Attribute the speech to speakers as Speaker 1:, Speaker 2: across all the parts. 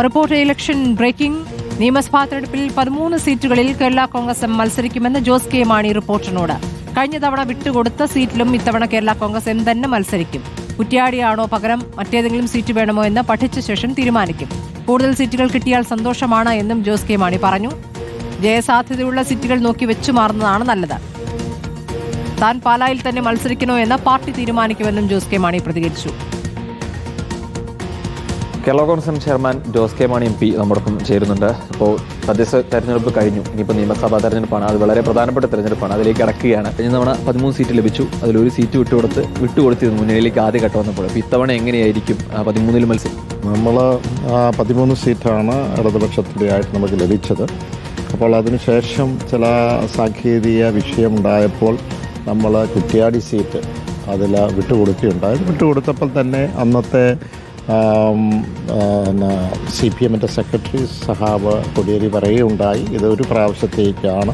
Speaker 1: Report election breaking. നിയമസഭാ തെരഞ്ഞെടുപ്പിൽ 13 സീറ്റുകളിൽ കേരള കോൺഗ്രസ് എം മത്സരിക്കുമെന്ന് ജോസ് കെ മാണി റിപ്പോർട്ടറിനോട്. കഴിഞ്ഞ തവണ വിട്ടുകൊടുത്ത സീറ്റിലും ഇത്തവണ കേരള കോൺഗ്രസ് എം തന്നെ മത്സരിക്കും. കുറ്റ്യാടിയാണോ പകരം മറ്റേതെങ്കിലും സീറ്റ് വേണമോ എന്ന് പഠിച്ച ശേഷം തീരുമാനിക്കും. കൂടുതൽ സീറ്റുകൾ കിട്ടിയാൽ സന്തോഷമാണ് എന്നും ജോസ് കെ മാണി പറഞ്ഞു. ജയസാധ്യതയുള്ള സീറ്റുകൾ നോക്കി വെച്ചുമാറുന്നതാണ് നല്ലത്. താൻ പാലായിൽ തന്നെ മത്സരിക്കണോ എന്ന് പാർട്ടി തീരുമാനിക്കുമെന്നും ജോസ് കെ മാണി പ്രതികരിച്ചു.
Speaker 2: Kerala Congress M chairman Jose K Mani MP നമ്മോടൊപ്പം ചേരുന്നുണ്ട്. ഇപ്പോൾ തദ്ദേശ തെരഞ്ഞെടുപ്പ് കഴിഞ്ഞു, ഇനിയിപ്പോൾ നിയമസഭാ തെരഞ്ഞെടുപ്പാണ്. അത് വളരെ പ്രധാനപ്പെട്ട തെരഞ്ഞെടുപ്പാണ്, അതിലേക്ക് അടക്കുകയാണ്. കഴിഞ്ഞ തവണ 13 സീറ്റ് ലഭിച്ചു, അതിലൊരു സീറ്റ് വിട്ടുകൊടുത്തിരുന്നു മുന്നണിയിലേക്ക് ആദ്യ ഘട്ടം വന്നപ്പോൾ. അപ്പോൾ ഇത്തവണ എങ്ങനെയായിരിക്കും 13 മത്സരം?
Speaker 3: നമ്മൾ 13 സീറ്റാണ് ഇടതുപക്ഷത്തിൻ്റെയായിട്ട് നമുക്ക് ലഭിച്ചത്. അപ്പോൾ അതിനുശേഷം ചില സാങ്കേതിക വിഷയമുണ്ടായപ്പോൾ നമ്മൾ കുറ്റ്യാടി സീറ്റ് അതിൽ വിട്ടുകൊടുക്കുകയുണ്ടായത്. വിട്ടുകൊടുത്തപ്പോൾ തന്നെ അന്നത്തെ CPM-ൻ്റെ സെക്രട്ടറി സഹാബ് കൊടിയേരി പറയുകയുണ്ടായി, ഇതൊരു പ്രാവശ്യത്തേക്കാണ്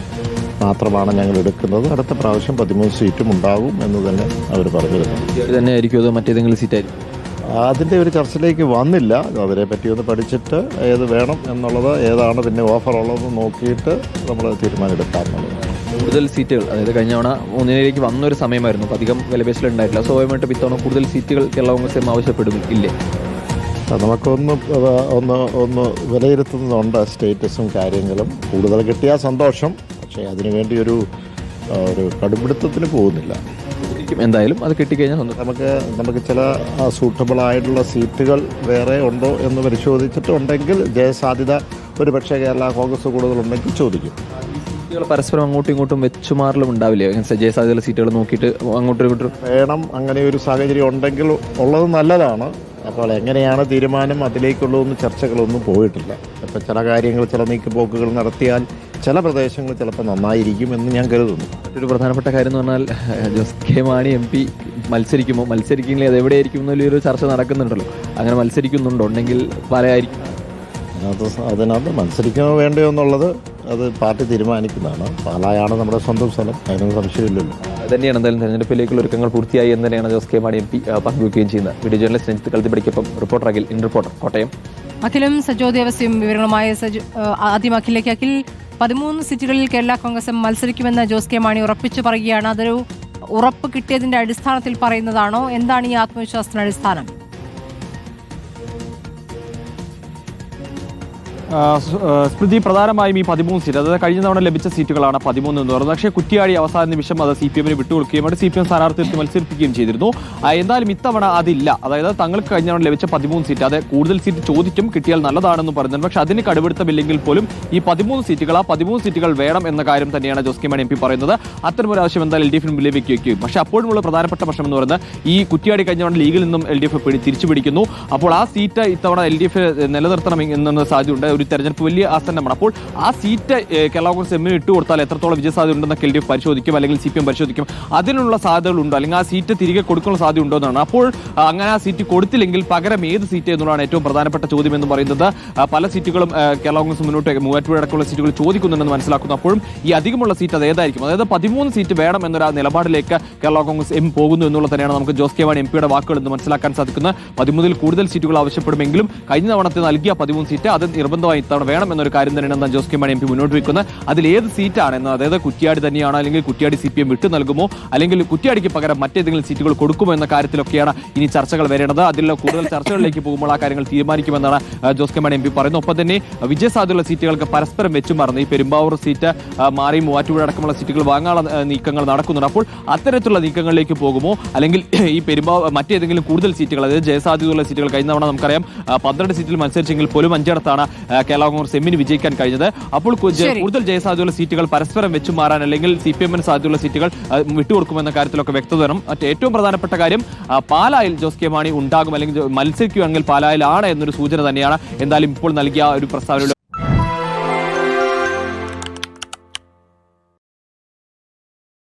Speaker 3: മാത്രമാണ് ഞങ്ങൾ എടുക്കുന്നത്, അടുത്ത പ്രാവശ്യം 13 സീറ്റും ഉണ്ടാകും എന്ന് തന്നെ അവർ പറഞ്ഞിരുന്നു.
Speaker 2: തന്നെ ആയിരിക്കും അതോ മറ്റേതെങ്കിലും സീറ്റായിരിക്കും?
Speaker 3: അതിൻ്റെ ഒരു ചർച്ചയിലേക്ക് വന്നില്ല. അതിനെപ്പറ്റി ഒന്ന് പഠിച്ചിട്ട് ഏത് വേണം എന്നുള്ളത്, ഏതാണ് പിന്നെ ഓഫർ ഉള്ളതെന്ന് നോക്കിയിട്ട് നമ്മൾ തീരുമാനം എടുക്കാറുള്ളത്.
Speaker 2: കൂടുതൽ സീറ്റുകൾ, അതായത് കഴിഞ്ഞ തവണ മുന്നണിയിലേക്ക് വന്നൊരു സമയമായിരുന്നു, അപ്പോൾ അധികം വിലപേശലുണ്ടായിട്ടില്ല. സ്വാഭാവികമായിട്ടും ഇത്തവണ കൂടുതൽ സീറ്റുകൾ കേരള കോൺഗ്രസ് എം ആവശ്യപ്പെടും ഇല്ലേ?
Speaker 3: നമുക്കൊന്ന് വിലയിരുത്തുന്നുണ്ട് സ്റ്റേറ്റസും കാര്യങ്ങളും. കൂടുതൽ കിട്ടിയാൽ സന്തോഷം, പക്ഷേ അതിനുവേണ്ടി ഒരു കടുംപിടുത്തത്തിന് പോകുന്നില്ല.
Speaker 2: എന്തായാലും അത് കിട്ടിക്കഴിഞ്ഞാൽ
Speaker 3: നമുക്ക് ചില സൂട്ടബിൾ ആയിട്ടുള്ള സീറ്റുകൾ വേറെ ഉണ്ടോ എന്ന് പരിശോധിച്ചിട്ടുണ്ടെങ്കിൽ ജയസാധ്യത ഒരു പക്ഷേ കേരള കോൺഗ്രസ് കൂടുതലുണ്ടെങ്കിൽ ചോദിക്കും.
Speaker 2: പരസ്പരം അങ്ങോട്ടും ഇങ്ങോട്ടും വെച്ചുമാറലും ഉണ്ടാവില്ലേ? ജയസാധ്യതയുള്ള സീറ്റുകൾ നോക്കിയിട്ട് അങ്ങോട്ടും ഇങ്ങോട്ടും
Speaker 3: വേണം. അങ്ങനെ ഒരു സാഹചര്യം ഉണ്ടെങ്കിൽ ഉള്ളത് നല്ലതാണ്. അപ്പോൾ എങ്ങനെയാണ് തീരുമാനം, അതിലേക്കുള്ളതൊന്നും ചർച്ചകളൊന്നും പോയിട്ടില്ല. അപ്പോൾ ചില കാര്യങ്ങൾ, ചില നീക്കുപോക്കുകൾ നടത്തിയാൽ ചില പ്രദേശങ്ങൾ ചിലപ്പോൾ നന്നായിരിക്കും എന്ന് ഞാൻ കരുതുന്നു.
Speaker 2: മറ്റൊരു പ്രധാനപ്പെട്ട കാര്യം എന്ന് പറഞ്ഞാൽ ജോസ് കെ മാണി MP മത്സരിക്കുമെങ്കിൽ അത് എവിടെയായിരിക്കും എന്നൊരു ചർച്ച നടക്കുന്നുണ്ടല്ലോ. അങ്ങനെ ഉണ്ടെങ്കിൽ പലയായിരിക്കും.
Speaker 3: അതിനകത്ത് മത്സരിക്കണോ വേണ്ടയോ എന്നുള്ളത് അത് പാർട്ടി തീരുമാനിക്കുന്നതാണ്. പാലായാണ് നമ്മുടെ സ്വന്തം സ്ഥലം, അതിനൊന്നും സംശയമില്ലല്ലോ.
Speaker 2: തന്നെയാണ് എന്തായാലും തെരഞ്ഞെടുപ്പിലേക്കുള്ള ഒരുക്കങ്ങൾ പൂർത്തിയായി എന്ന് തന്നെയാണ് ജോസ് കെ മാണി MP പങ്കുവയ്ക്കുകയും ചെയ്യുന്നത്. വീഡിയോ ജേർണലിസ്റ്റ് രഞ്ജിത്ത് കൽത്തിപ്പടിക്കൊപ്പം reporter Akhil, in reporter, Kottayam.
Speaker 1: അഖിലും സജോ ദേവസ്യം വിവരങ്ങളുമായി. ആദ്യം അഖിലേക്ക്. അഖിൽ, 13 സീറ്റുകളിൽ കേരള കോൺഗ്രസ് മത്സരിക്കുമെന്ന് ജോസ് കെ മാണി ഉറപ്പിച്ചു പറയുകയാണ്. അതൊരു ഉറപ്പ് കിട്ടിയതിന്റെ അടിസ്ഥാനത്തിൽ പറയുന്നതാണോ? എന്താണ് ഈ ആത്മവിശ്വാസത്തിന് അടിസ്ഥാനം?
Speaker 4: സ്മൃതി, പ്രധാനമായും ഈ 13 സീറ്റ്, അതായത് കഴിഞ്ഞ തവണ ലഭിച്ച സീറ്റുകളാണ് 13 എന്ന് പറയുന്നത്. പക്ഷേ കുറ്റ്യാടി അവസാന നിമിഷം അത് CPM-ന് വിട്ടുകൊടുക്കുകയും അവിടെ CPM സ്ഥാനാർത്ഥിത്വം മത്സരിപ്പിക്കുകയും ചെയ്തിരുന്നു. എന്തായാലും ഇത്തവണ അതില്ല. അതായത് തങ്ങൾക്ക് കഴിഞ്ഞ തവണ ലഭിച്ച 13 സീറ്റ്, അത് കൂടുതൽ സീറ്റ് ചോദിക്കും, കിട്ടിയാൽ നല്ലതാണെന്ന് പറയുന്നുണ്ട്. പക്ഷേ അതിന് കടുപിടുത്തമില്ലെങ്കിൽ പോലും ഈ 13 സീറ്റുകൾ, ആ 13 സീറ്റുകൾ വേണം എന്ന കാര്യം തന്നെയാണ് ജോസ് കെ മാണി MP പറയുന്നത്. അത്തരമൊരു ആവശ്യം എന്തായാലും LDF-ന് മുന്നിൽ വയ്ക്കുകയും, പക്ഷേ അപ്പോഴുമുള്ള പ്രധാനപ്പെട്ട പ്രശ്നം എന്ന് പറയുന്നത് ഈ കുറ്റ്യാടി കഴിഞ്ഞ തവണ ലീഗിൽ നിന്നും LDF തിരിച്ചു പിടിക്കുന്നു. അപ്പോൾ ആ സീറ്റ് ഇത്തവണ LDF നിലനിർത്തണം എന്ന സാധ്യതയുണ്ട്. ഒരു തെരഞ്ഞെടുപ്പ് വലിയ ആസന്നമാണ്. അപ്പോൾ ആ സീറ്റ് കേരള കോൺഗ്രസ് M-ന് ഇട്ടുകൊടുത്താൽ എത്രത്തോളം വിജയസാധ്യത ഉണ്ടെന്നൊക്കെ LDF പരിശോധിക്കും, അല്ലെങ്കിൽ CPM പരിശോധിക്കും. അതിനുള്ള സാധ്യതകളുണ്ടോ, അല്ലെങ്കിൽ ആ സീറ്റ് തിരികെ കൊടുക്കാനുള്ള സാധ്യത ഉണ്ടോ എന്നാണ്. അപ്പോൾ അങ്ങനെ ആ സീറ്റ് കൊടുത്തില്ലെങ്കിൽ പകരം ഏത് സീറ്റ് എന്നുള്ളതാണ് ഏറ്റവും പ്രധാനപ്പെട്ട ചോദ്യം എന്ന് പറയുന്നത്. പല സീറ്റുകളും കേരള കോൺഗ്രസ് മുന്നോട്ട് മൂവാറ്റുപുഴ അടക്കമുള്ള സീറ്റുകൾ ചോദിക്കുന്നുണ്ടെന്ന് മനസ്സിലാക്കുന്നു. അപ്പോഴും ഈ അധികമുള്ള സീറ്റ് അത് ഏതായിരിക്കും? അതായത് 13 സീറ്റ് വേണം എന്നൊരു നിലപാടിലേക്ക് കേരള കോൺഗ്രസ് M പോകുന്നു എന്നുള്ളത് തന്നെയാണ് നമുക്ക് ജോസ് കെ മാണി MP-യുടെ വാക്കുകൾ എന്ന് മനസ്സിലാക്കാൻ സാധിക്കുന്നത്. 13-ൽ കൂടുതൽ സീറ്റുകൾ ആവശ്യപ്പെടുമെങ്കിലും കഴിഞ്ഞ തവണത്തെ നൽകിയ 13 സീറ്റ് അത് നിർബന്ധമായി ഇത്തവണ വേണം എന്നൊരു കാര്യം തന്നെയാണ് ജോസ് കെ മാണി MP മുന്നോട്ട് വയ്ക്കുന്നത്. അതിൽ ഏത് സീറ്റാണെന്ന്, അതായത് കുറ്റ്യാടി തന്നെയാണോ, അല്ലെങ്കിൽ കുറ്റ്യാടി CPM വിട്ടു നൽകുമോ, അല്ലെങ്കിൽ കുറ്റ്യാടിക്ക് പകരം മറ്റേതെങ്കിലും സീറ്റുകൾ കൊടുക്കുമോ എന്ന കാര്യത്തിലൊക്കെയാണ് ഇനി ചർച്ചകൾ വരേണ്ടത്. അതിലുള്ള കൂടുതൽ ചർച്ചകളിലേക്ക് പോകുമ്പോൾ ആ കാര്യങ്ങൾ തീരുമാനിക്കുമെന്നാണ് ജോസ് കെ മാണി MP പറയുന്നത്. ഒപ്പം തന്നെ വിജയസാധ്യതയുള്ള സീറ്റുകൾക്ക് പരസ്പരം വെച്ചുമാറുന്നു. ഈ പെരുമ്പാവൂർ സീറ്റ് മാറി മൂവാറ്റുപുഴ അടക്കമുള്ള സീറ്റുകൾ വാങ്ങാനുള്ള നീക്കങ്ങൾ നടക്കുന്നുണ്ട്. അപ്പോൾ അത്തരത്തിലുള്ള നീക്കങ്ങളിലേക്ക് പോകുമോ, അല്ലെങ്കിൽ ഈ മറ്റേതെങ്കിലും കൂടുതൽ സീറ്റുകൾ, അതായത് ജയസാധ്യതയുള്ള സീറ്റുകൾ, കഴിഞ്ഞ തവണ നമുക്കറിയാം 12 സീറ്റിൽ മത്സരിച്ചെങ്കിൽ പോലും 5 കേരള കോൺഗ്രസ് M-ന് വിജയിക്കാൻ കഴിഞ്ഞത്. അപ്പോൾ കൂടുതൽ ജയസാധ്യതയുള്ള സീറ്റുകൾ പരസ്പരം വെച്ചുമാറാൻ, അല്ലെങ്കിൽ CPM-ന് സാധ്യതയുള്ള സീറ്റുകൾ വിട്ടുകൊടുക്കുമെന്ന കാര്യത്തിലൊക്കെ വ്യക്തത വരണം. ഏറ്റവും പ്രധാനപ്പെട്ട കാര്യം, പാലായിൽ ജോസ് കെ മാണി ഉണ്ടാകും, അല്ലെങ്കിൽ മത്സരിക്കുകയാണെങ്കിൽ പാലായിലാണ് എന്നൊരു സൂചന തന്നെയാണ് എന്തായാലും ഇപ്പോൾ നൽകിയ ഒരു പ്രസ്താവനയുടെ